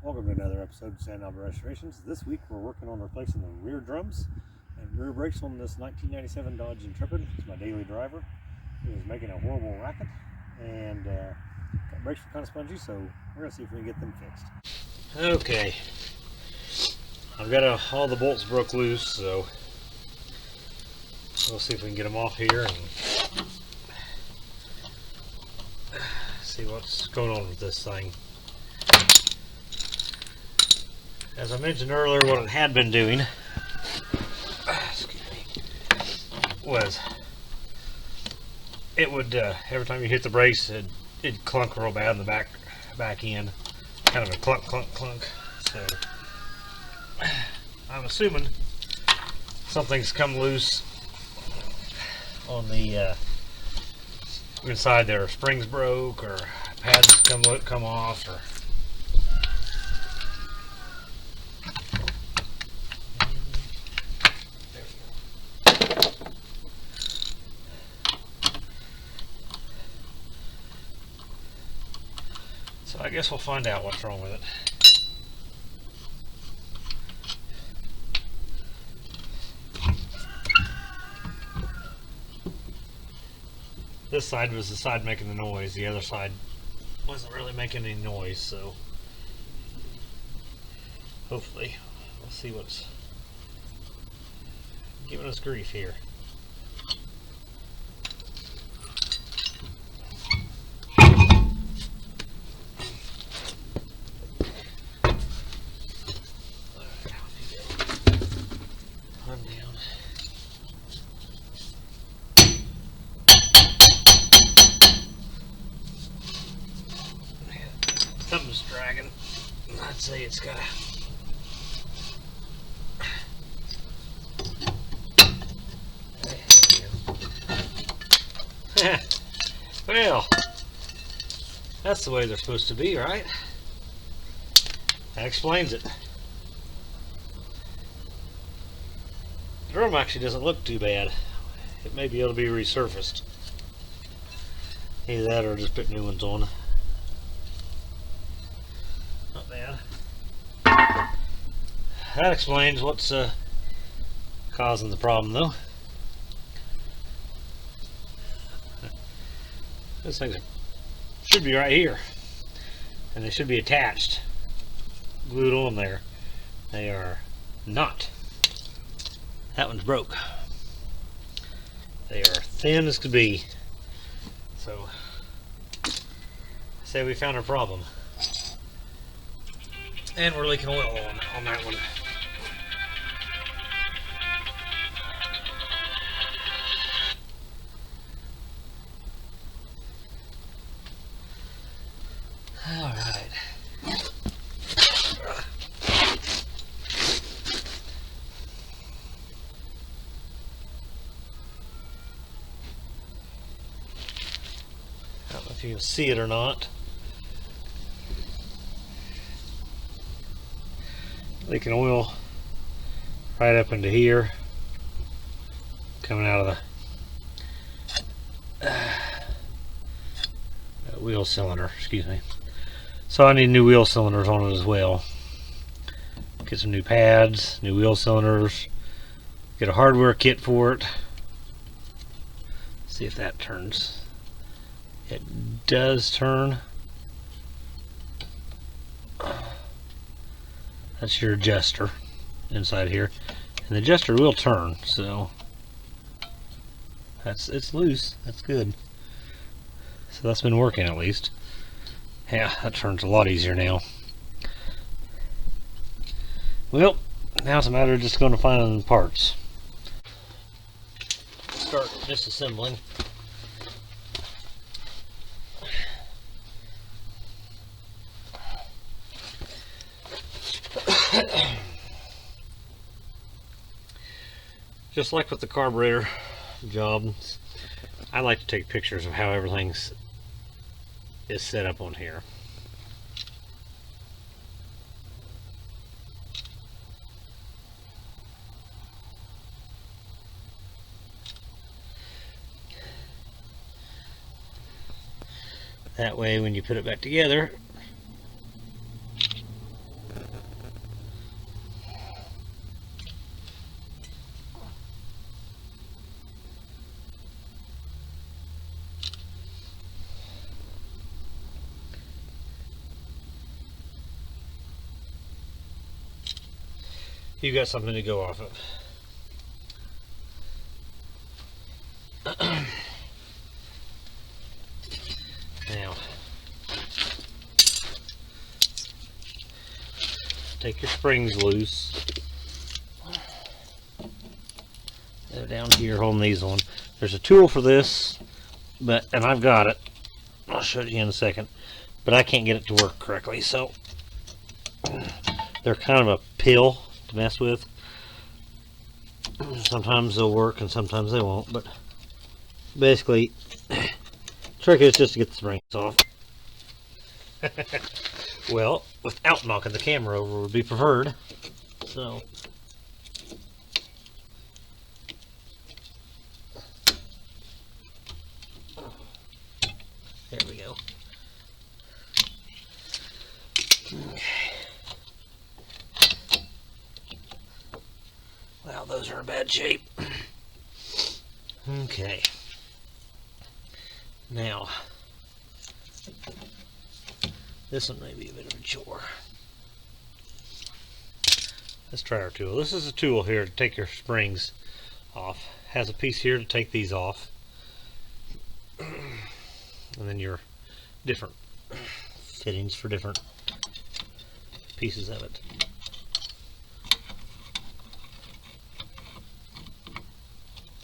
Welcome to another episode of Sand Knob Restorations. This week we're working on replacing the rear drums and rear brakes on this 1997 Dodge Intrepid. It's my daily driver. It was making a horrible racket and brakes were kind of spongy, so we're going to see if we can get them fixed. Okay, I've got all the bolts broke loose, so we'll see if we can get them off here and see what's going on with this thing. As I mentioned earlier, what it had been doing was it would every time you hit the brakes, it'd clunk real bad in the back end, kind of a clunk clunk clunk. So I'm assuming something's come loose on the inside there. Springs broke, or pads come off, or so I guess we'll find out what's wrong with it. This side was the side making the noise, the other side wasn't really making any noise, so hopefully we'll see what's giving us grief here. Something's dragging. I'd say it's got a... Well, that's the way they're supposed to be, right? That explains it. The drum actually doesn't look too bad. It may be able to be resurfaced. Either that or just put new ones on. Not bad. That explains what's causing the problem, though. These things should be right here, and they should be attached, glued on there. They are not. That one's broke. They are thin as could be. So, I say we found our problem. And we're leaking oil on that one. All right. I don't know if you can see it or not. Leaking oil right up into here, coming out of the wheel cylinder, excuse me. So I need new wheel cylinders on it as well. Get some new pads, new wheel cylinders, get a hardware kit for it. See if that turns. It does turn. That's your adjuster inside here, and the adjuster will turn, so it's loose. That's good. So that's been working at least. Yeah, that turns a lot easier now. Well, now it's a matter of just going to find parts. Start disassembling. Just like with the carburetor job, I like to take pictures of how everything is set up on here. That way when you put it back together, you've got something to go off of. Now, take your springs loose. They're down here holding these on. There's a tool for this, and I've got it. I'll show you in a second, but I can't get it to work correctly, so they're kind of a pill to mess with. Sometimes they'll work and sometimes they won't, but basically, the trick is just to get the springs off. Well, without knocking the camera over would be preferred. So, there we go. Okay. Wow, those are in bad shape. Okay. Now, this one may be a bit of a chore. Let's try our tool. This is a tool here to take your springs off. Has a piece here to take these off. And then your different fittings for different pieces of it.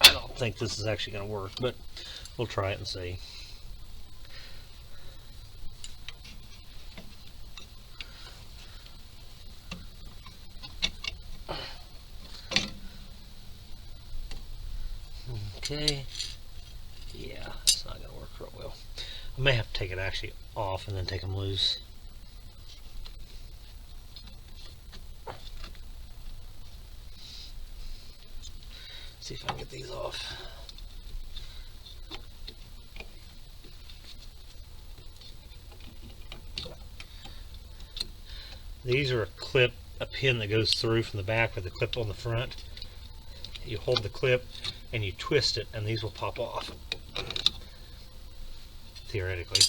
I don't think this is actually going to work, but we'll try it and see. Okay, yeah, it's not going to work real well. I may have to take it actually off and then take them loose. See if I can get these off. These are a pin that goes through from the back with a clip on the front. You hold the clip and you twist it, and these will pop off, theoretically.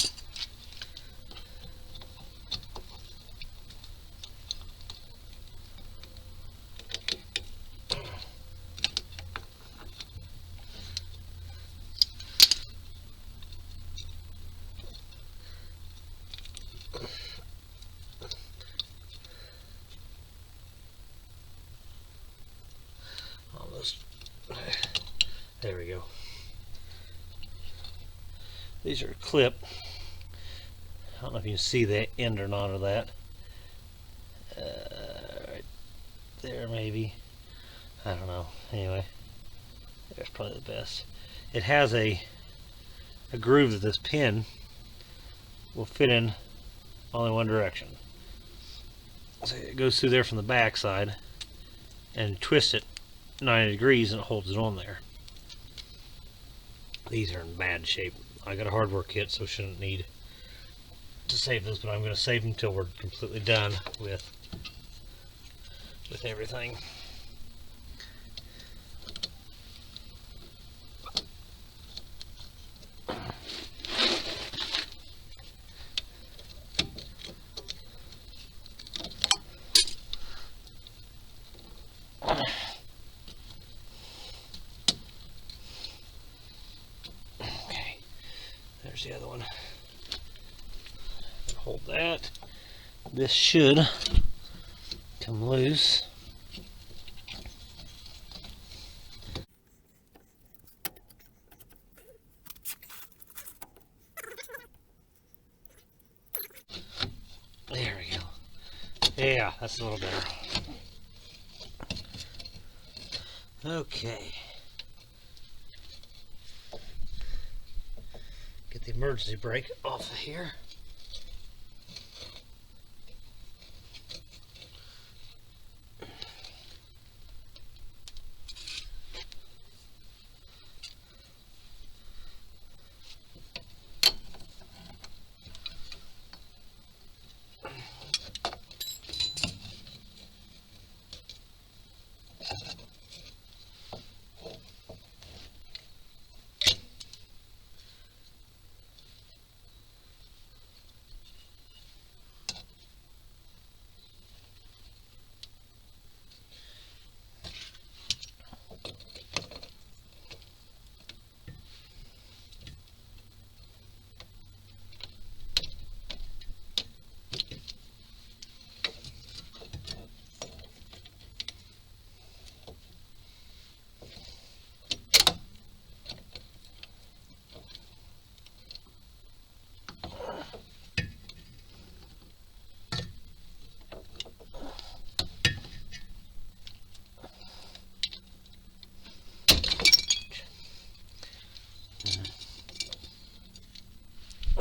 Almost. There we go. These are a clip. I don't know if you can see the end or not of that. Right there, maybe. I don't know. Anyway, there's probably the best. It has a groove that this pin will fit in only one direction. So it goes through there from the back side and twist it 90 degrees and it holds it on there. These are in bad shape. I got a hardware kit, so shouldn't need to save this, but I'm going to save them until we're completely done with everything. Okay, there's the other one. Hold that. This should come loose. There we go. Yeah, that's a little better. Okay. Get the emergency brake off of here.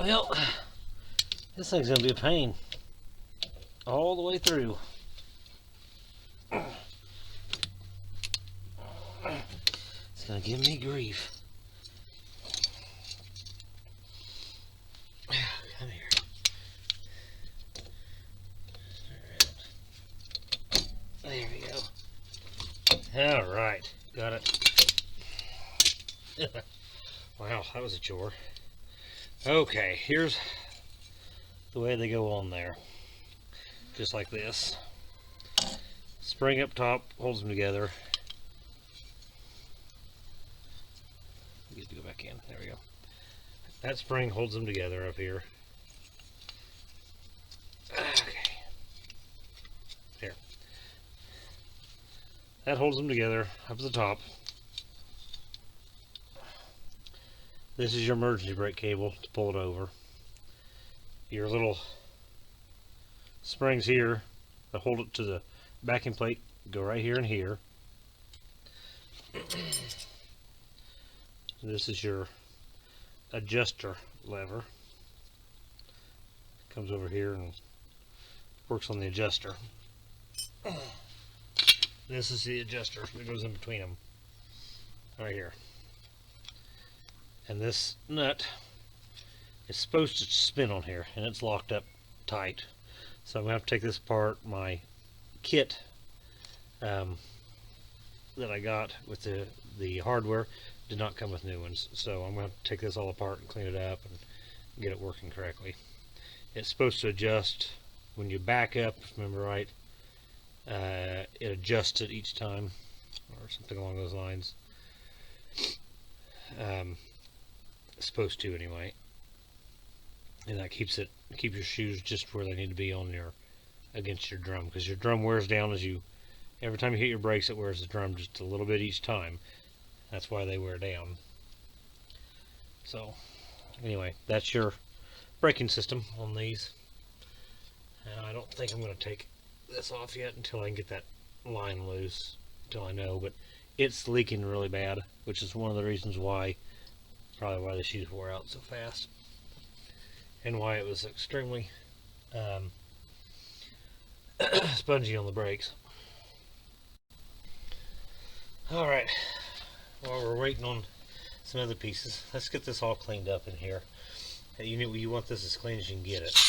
Well, this thing's gonna be a pain all the way through. It's gonna give me grief. Come here. There we go. All right, got it. Wow, that was a chore. Okay, here's the way they go on there. Just like this. Spring up top holds them together. Get to go back in. There we go. That spring holds them together up here. Okay. Here. That holds them together up at the top. This is your emergency brake cable to pull it over. Your little springs here that hold it to the backing plate go right here and here. This is your adjuster lever. Comes over here and works on the adjuster. This is the adjuster that goes in between them, right here. And this nut is supposed to spin on here, and it's locked up tight. So I'm going to have to take this apart. My kit that I got with the hardware did not come with new ones, so I'm going to have to take this all apart and clean it up and get it working correctly. It's supposed to adjust when you back up, if I remember right. It adjusts it each time, or something along those lines. It's supposed to anyway, and that keeps your shoes just where they need to be on against your drum, because your drum wears down every time you hit your brakes. It wears the drum just a little bit each time. That's why they wear down. So anyway, that's your braking system on these. And I don't think I'm going to take this off yet until I can get that line loose, until I know, but it's leaking really bad, which is one of the reasons probably why the shoes wore out so fast, and why it was extremely spongy on the brakes. Alright, while we're waiting on some other pieces, let's get this all cleaned up in here. You want this as clean as you can get it.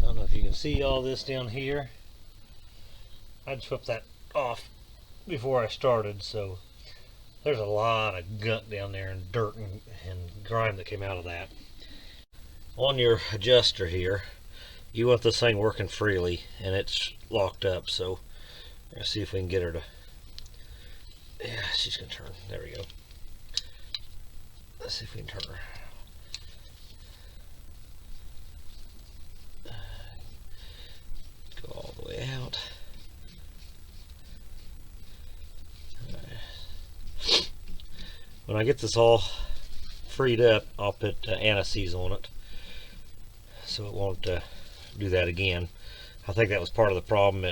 I don't know if you can see all this down here. I'd swept that off before I started, so there's a lot of gunk down there, and dirt and grime that came out of that. On your adjuster here, you want this thing working freely, and it's locked up, so let's see if we can get her to, yeah, she's gonna turn. There we go. Let's see if we can turn her. Go all the way out. When I get this all freed up, I'll put anti-seize on it, so it won't do that again. I think that was part of the problem.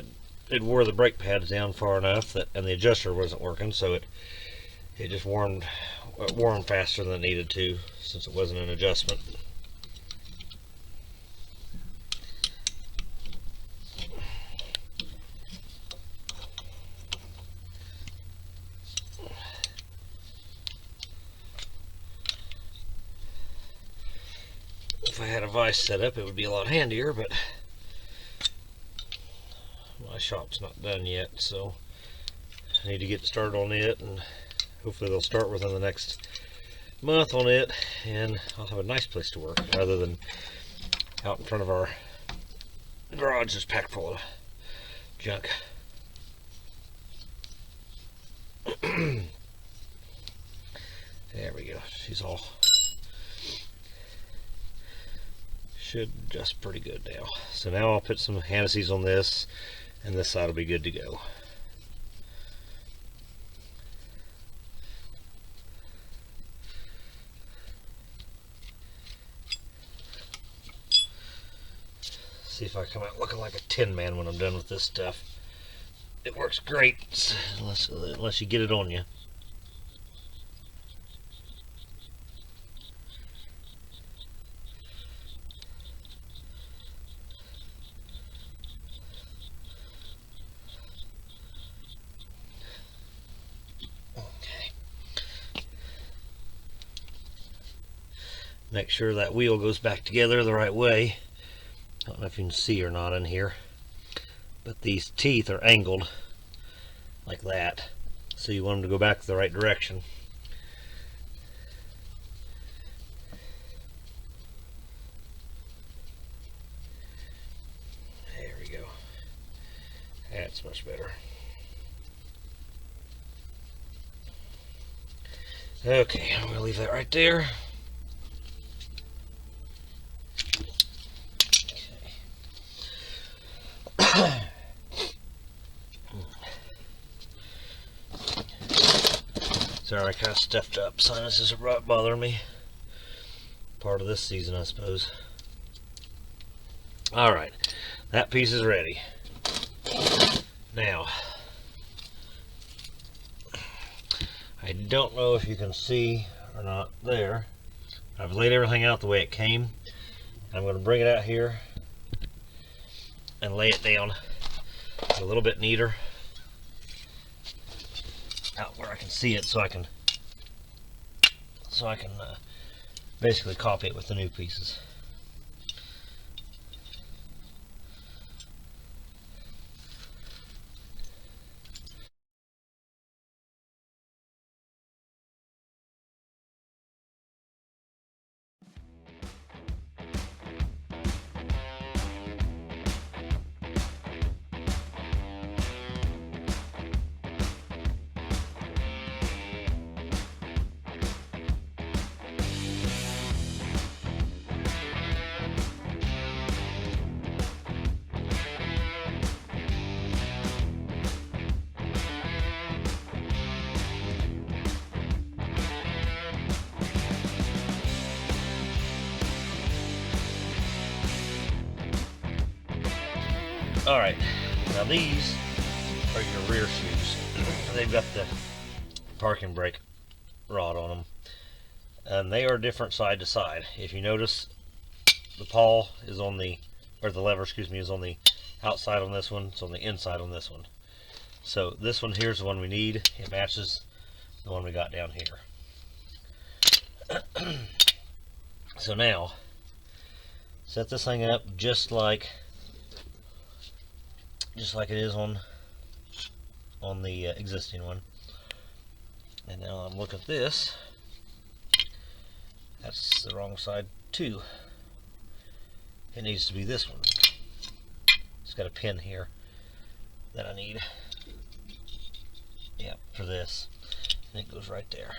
It wore the brake pads down far enough and the adjuster wasn't working, so it just wore them faster than it needed to, since it wasn't an adjustment. If I had a vise set up, it would be a lot handier, but my shop's not done yet, so I need to get started on it, and hopefully they'll start within the next month on it, and I'll have a nice place to work rather than out in front of our garage just packed full of junk. There we go. She's all should adjust pretty good now. So now I'll put some anti-seize on this, and this side will be good to go. See if I come out looking like a tin man when I'm done with this stuff. It works great unless you get it on you. Okay. Make sure that wheel goes back together the right way. I don't know if you can see or not in here, but these teeth are angled like that, so you want them to go back the right direction. There we go. That's much better. Okay, I'm going to leave that right there. Okay. Sorry, I kind of stuffed up. Sinuses are bothering me. Part of this season, I suppose. Alright, that piece is ready. Now, I don't know if you can see or not there. I've laid everything out the way it came. I'm going to bring it out here and lay it down a little bit neater out where I can see it, so I can basically copy it with the new pieces. Alright, now these are your rear shoes. They've got the parking brake rod on them, and they are different side to side. If you notice, the pawl is on the, or the lever, excuse me, is on the outside on this one, it's on the inside on this one. So this one here is the one we need. It matches the one we got down here. So now, set this thing up just like it is on the existing one. And now I'm looking at this. That's the wrong side too. It needs to be this one. It's got a pin here that I need. Yeah, for this. And it goes right there.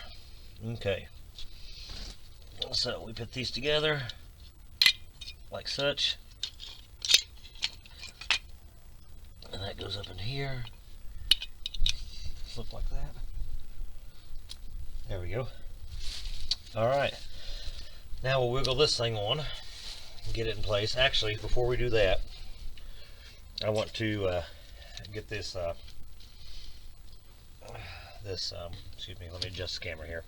Okay. So we put these together like such. And that goes up in here. Flip like that. There we go. Alright. Now we'll wiggle this thing on and get it in place. Actually, before we do that, I want to get this excuse me, let me adjust the camera here.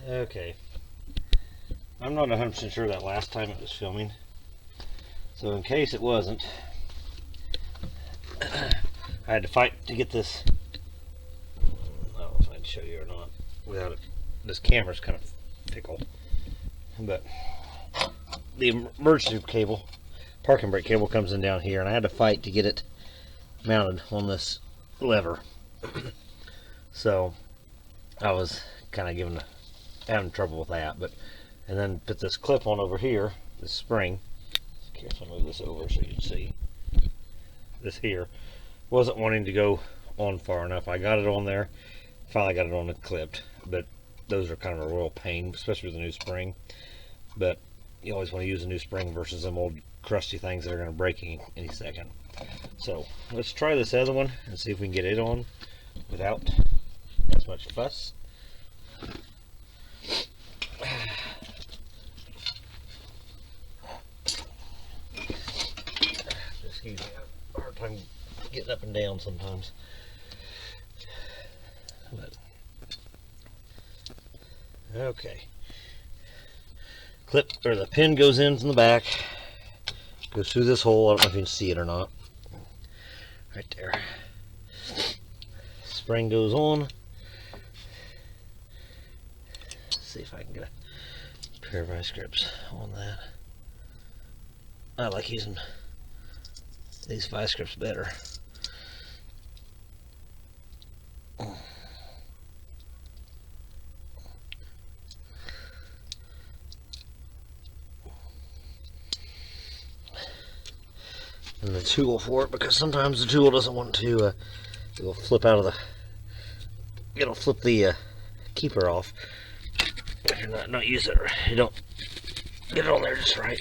Okay. I'm not 100% sure that last time it was filming. So in case it wasn't, I had to fight to get this. I don't know if I can show you or not without it. This camera's kind of fickle. But the emergency cable, parking brake cable, comes in down here, and I had to fight to get it mounted on this lever. So I was kind of having trouble with that. And then put this clip on over here, this spring. Careful, move this over so you can see. This here wasn't wanting to go on far enough. I got it on there, finally got it on and clipped, but those are kind of a royal pain, especially with a new spring. But you always want to use a new spring versus them old crusty things that are going to break any second. So let's try this other one and see if we can get it on without as much fuss. Excuse me, I have a hard time getting up and down sometimes. But, okay. Clip, or the pin goes in from the back, goes through this hole. I don't know if you can see it or not. Right there. Spring goes on. Let's see if I can get a pair of vice grips on that. I like using these vice grips better. And the tool for it, because sometimes the tool doesn't want to, it'll flip out of the, it'll flip the keeper off if you're not use it, or you don't get it on there just right.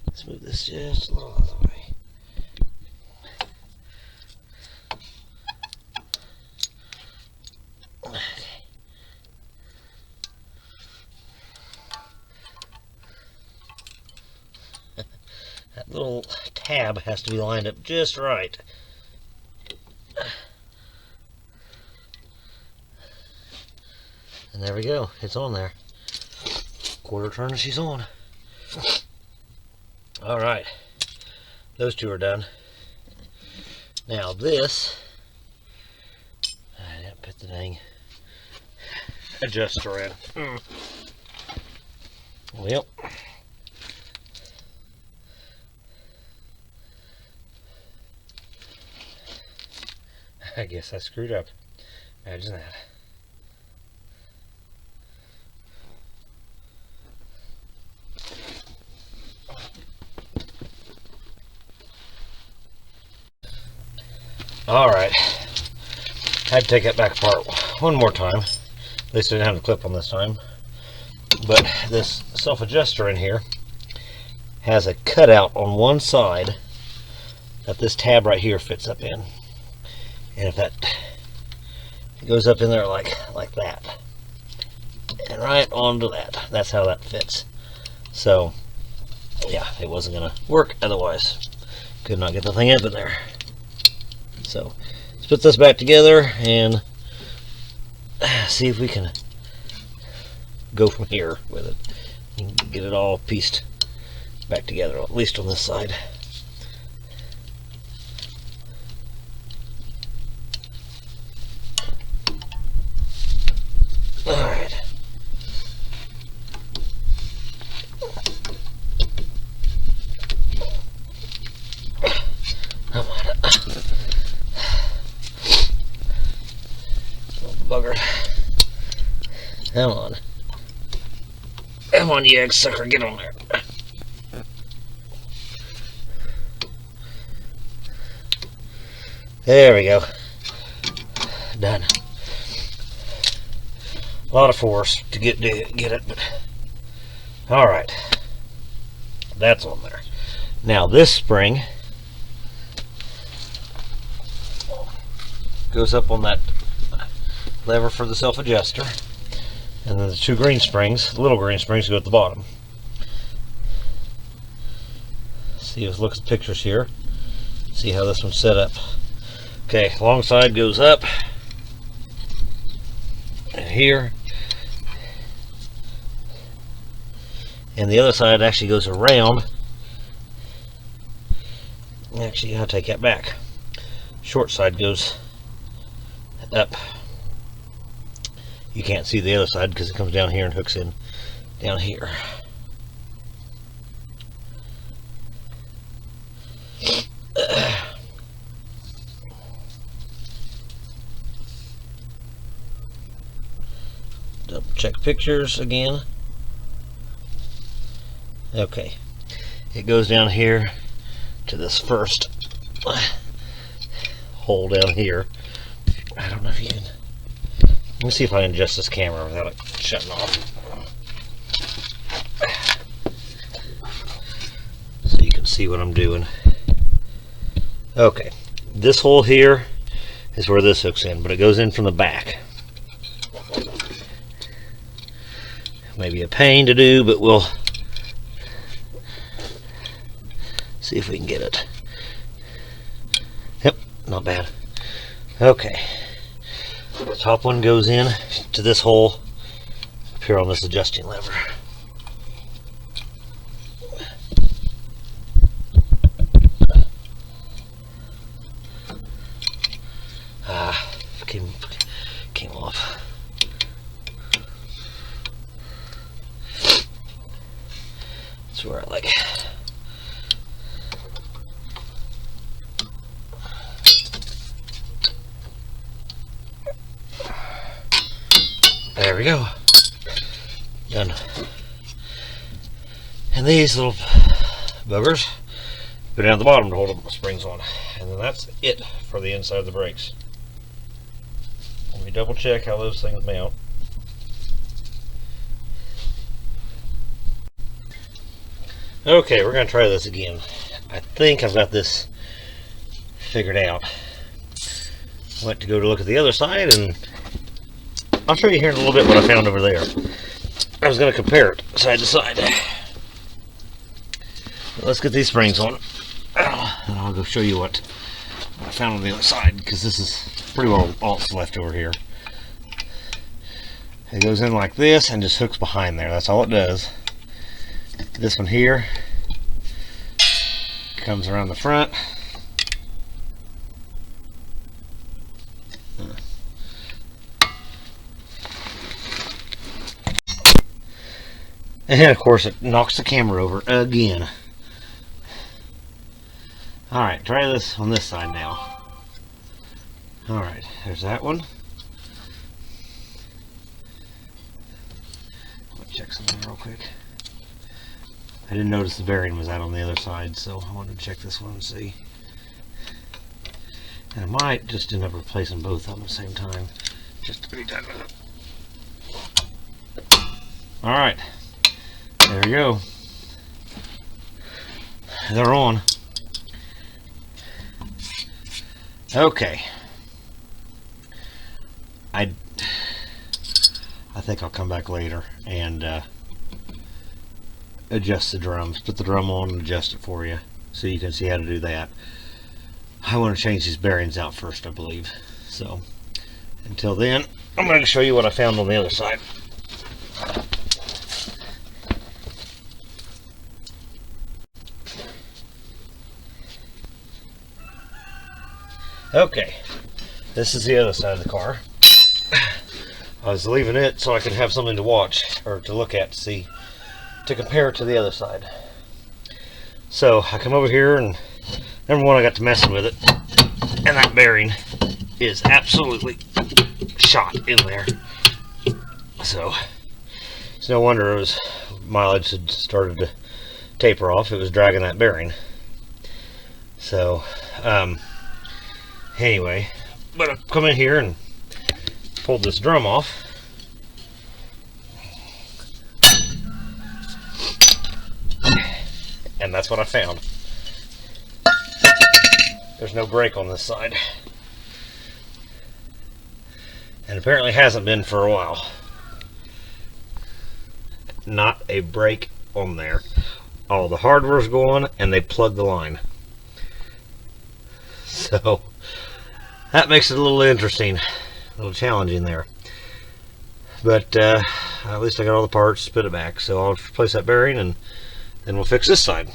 Let's move this just a little out of the way. That little tab has to be lined up just right. And there we go, it's on there. Quarter turn and she's on. Alright, those two are done. Now this, I didn't put the dang adjuster in. Well, I guess I screwed up. Imagine that. Alright. I had to take that back apart one more time. At least I didn't have the clip on this time. But this self-adjuster in here has a cutout on one side that this tab right here fits up in. And if that goes up in there like that, and right onto that, that's how that fits. So yeah, it wasn't gonna work otherwise. Could not get the thing up in there. So let's put this back together and see if we can go from here with it and get it all pieced back together, at least on this side. Alright. Come on. Little bugger. Come on. Come on, you egg sucker, get on there. There we go. Done. A lot of force to get it, but all right, that's on there. Now this spring goes up on that lever for the self-adjuster, and then the two green springs, the little green springs, go at the bottom. See, let's look at the pictures here. See how this one's set up. Okay, long side goes up, and here. And the other side actually goes around. Actually, I'll take that back. Short side goes up. You can't see the other side because it comes down here and hooks in down here. Double check pictures again. Okay, it goes down here to this first hole down here. I don't know if you can. Let me see if I can adjust this camera without it shutting off. So you can see what I'm doing. Okay, this hole here is where this hooks in, but it goes in from the back. may be a pain to do, but we'll see if we can get it. Yep, not bad. Okay, the top one goes in to this hole up here on this adjusting lever. Came off. That's where I like it. There we go. Done. And these little buggers go down at the bottom to hold the springs on. And then that's it for the inside of the brakes. Let me double check how those things mount. Okay, we're going to try this again. I think I've got this figured out. Went to go to look at the other side, and I'll show you here in a little bit what I found over there. I was going to compare it side to side. Let's get these springs on, and I'll go show you what I found on the other side, because this is pretty well all that's left over here. It goes in like this and just hooks behind there. That's all it does. This one here comes around the front. And of course it knocks the camera over again. Alright, try this on this side now. Alright, there's that one. Let me check something real quick. I didn't notice the bearing was out on the other side, so I wanted to check this one and see. And I might just end up replacing both of them at the same time, just to be done with it. Alright, there we go. They're on. Okay. I think I'll come back later and adjust the drums, put the drum on and adjust it for you so you can see how to do that. I want to change these bearings out first, I believe. So until then, I'm going to show you what I found on the other side. Okay, this is the other side of the car. I was leaving it so I could have something to watch or to look at to see, to compare it to the other side. So I come over here, and number one, I got to messing with it, and that bearing is absolutely shot in there. So it's no wonder it was, mileage had started to taper off. It was dragging that bearing. So anyway, but I've come in here and pulled this drum off. And that's what I found. There's no brake on this side. And apparently hasn't been for a while. Not a brake on there. All the hardware's going, and they plugged the line. So that makes it a little interesting, a little challenging there. But at least I got all the parts, put it back. So I'll replace that bearing, and then we'll fix this side.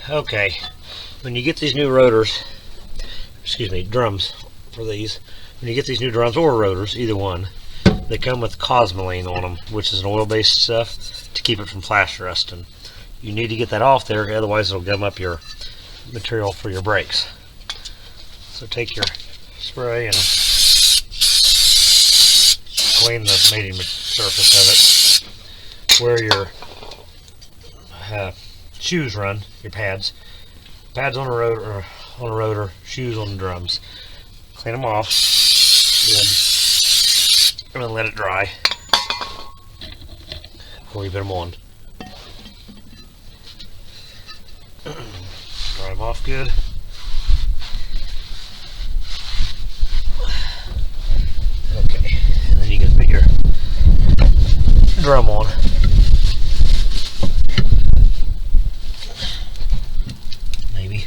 Okay, when you get these new rotors, excuse me, drums for these, when you get these new drums or rotors, either one, they come with cosmoline on them, which is an oil-based stuff to keep it from flash rusting. You need to get that off there, otherwise it'll gum up your material for your brakes. So take your spray and clean the mating surface of it. Where your shoes run, your pads on a rotor, shoes on the drums. Clean them off. Good. And then let it dry before you put them on. Dry them off good. Okay, and then you can put your drum on. Maybe.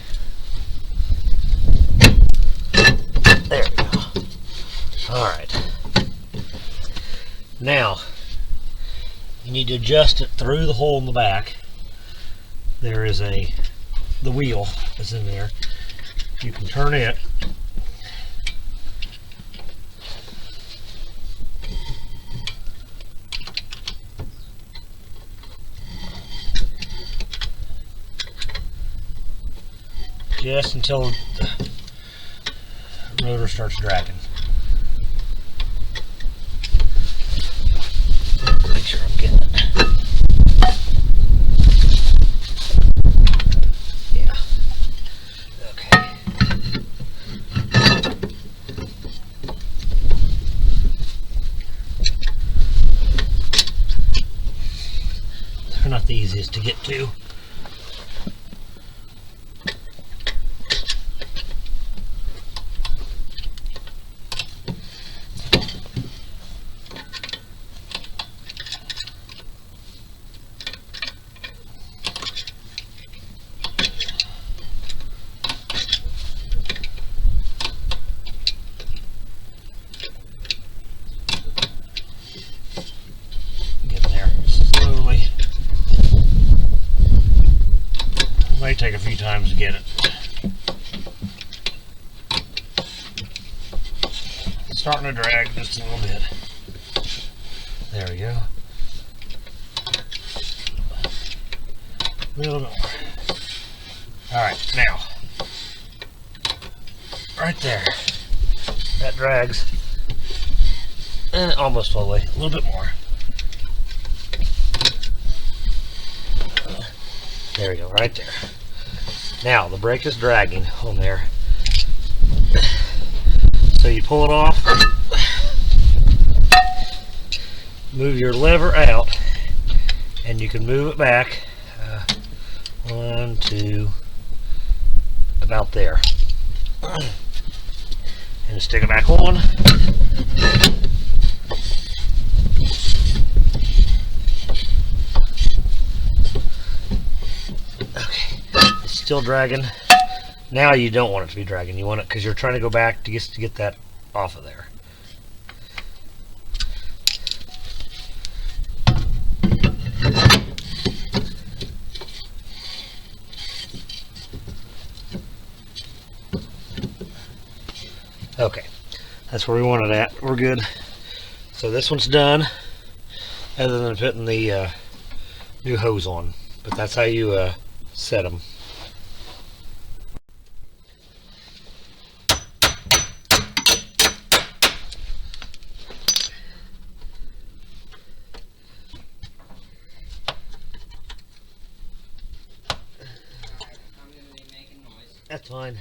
There we go. Alright. Now, you need to adjust it through the hole in the back. There is the wheel is in there. You can turn it. Just until the rotor starts dragging. Make sure I'm getting it. Yeah. Okay. They're not the easiest to get to. Might take a few times to get it. It's starting to drag just a little bit. There we go. A little bit more. Alright, now. Right there. That drags. Almost all the way. A little bit more. There we go, right there. Now, the brake is dragging on there. So you pull it off, move your lever out, and you can move it back 1, 2, about there. And stick it back on. Still dragging. Now you don't want it to be dragging. You want it because you're trying to go back to get that off of there. Okay, that's where we want it at. We're good. So this one's done, other than putting the new hose on. But that's how you set them. That's fine.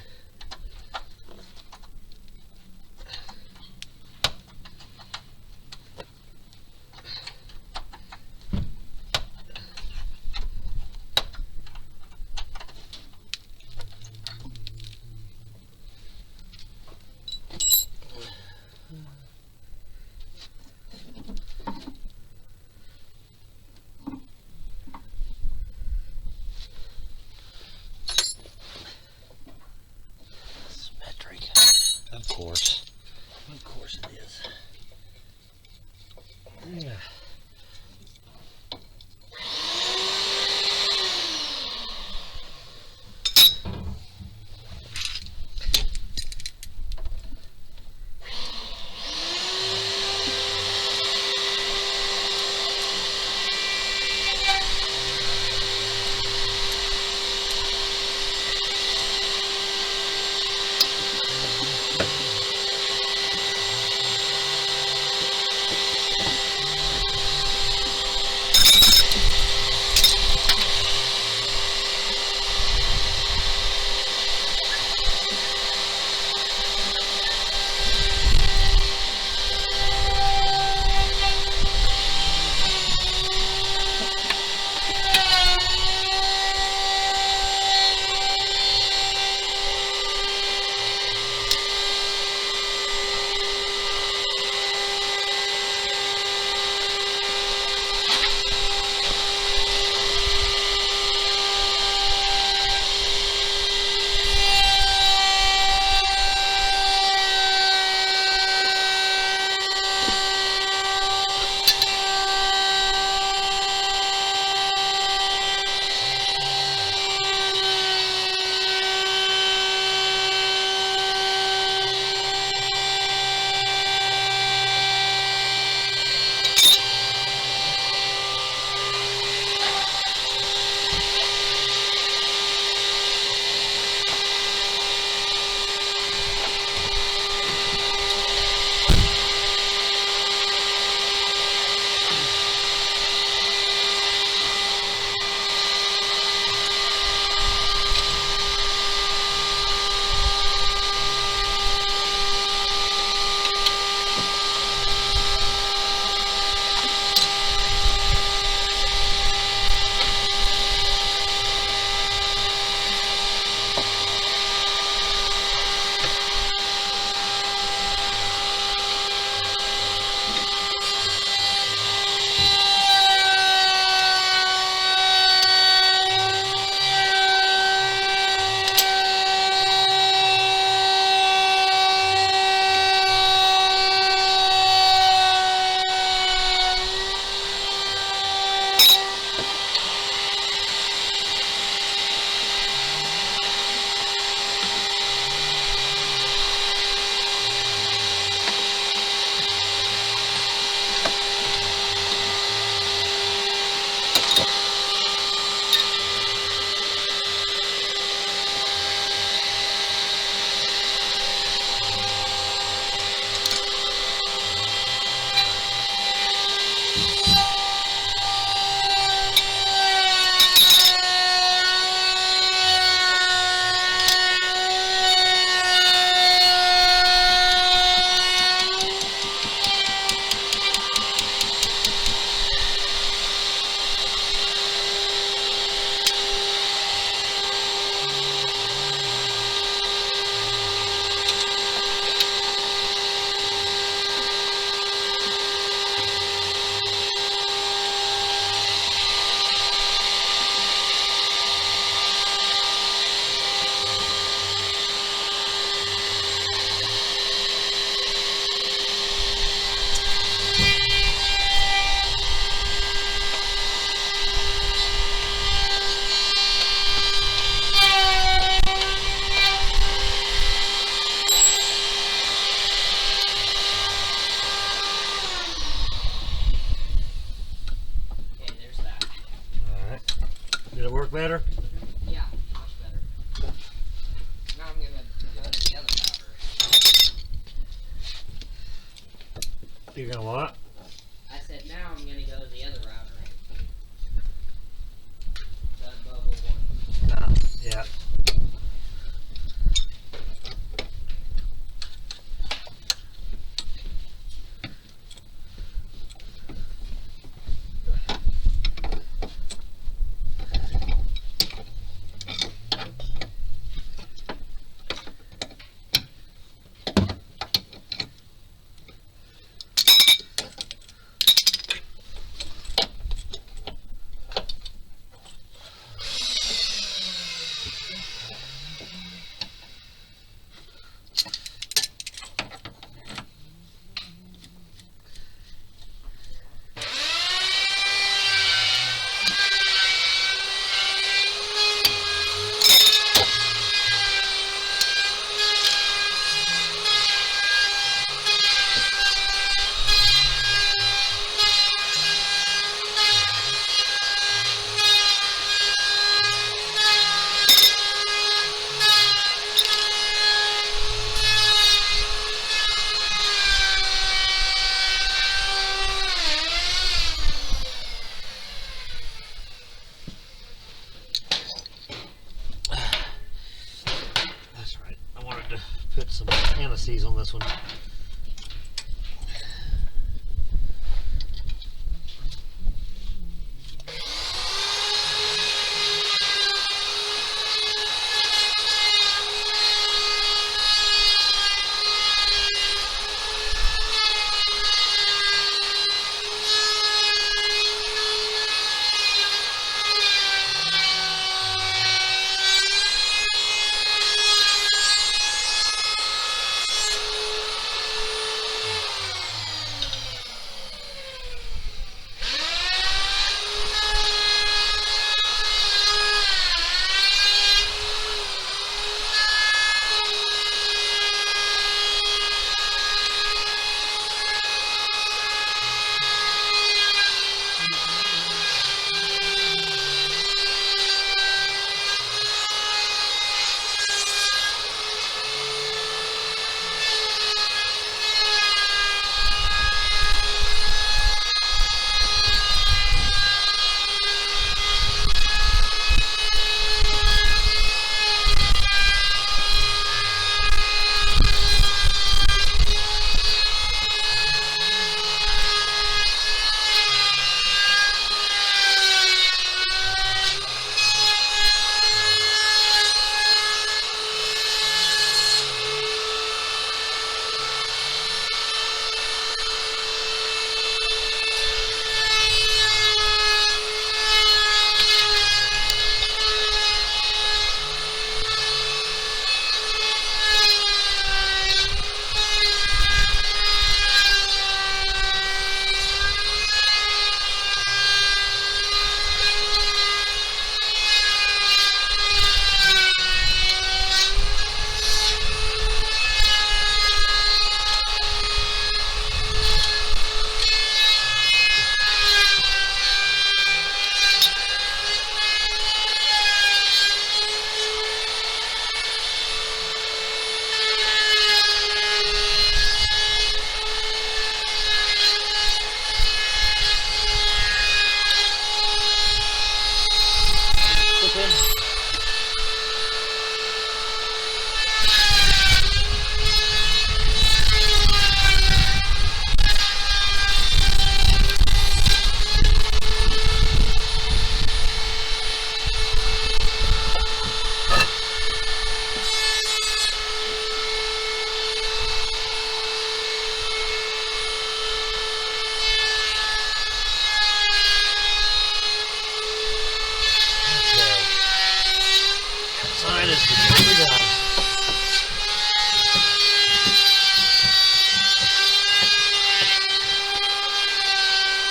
Of course it is. Yeah. work better? Yeah, much better. Now I'm gonna go to the other router. You're gonna what? I said now I'm gonna go to the other router. The bubble one. Yeah. That's right. I wanted to put some anise on this one. Sign is completely done.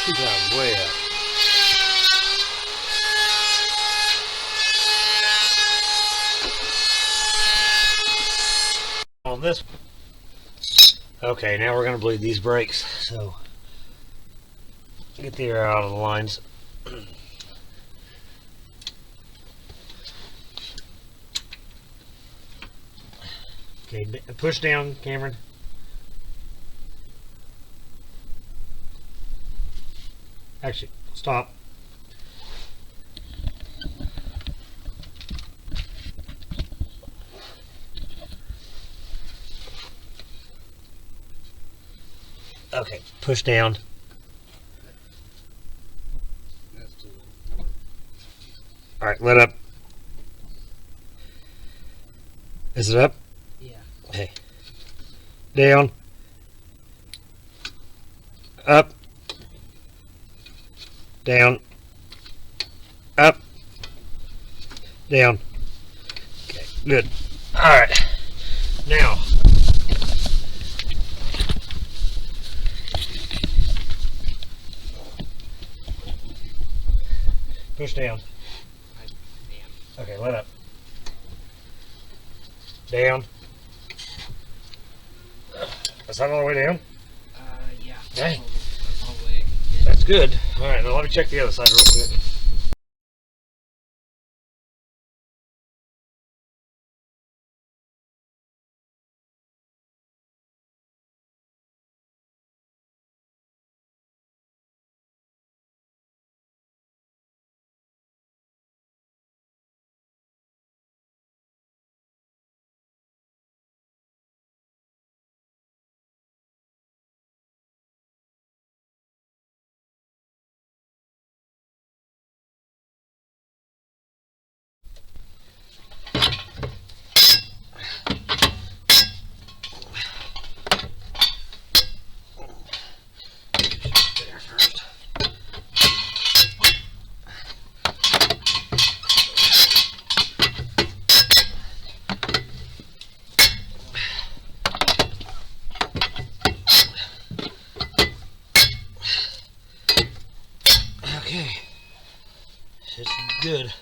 She's out way up. On this. Okay, now we're going to bleed these brakes. So get the air out of the lines. Okay, push down, Cameron. Actually, stop. Okay, push down. All right, let up. Is it up? Yeah. Okay. Down. Up. Down. Up. Down. Okay, good. All right. Now, push down. Okay, let up. Down. Is that all the way down? Yeah. Dang. That's all the way. That's good. All right, now let me check the other side real quick. There first. Okay, it's good.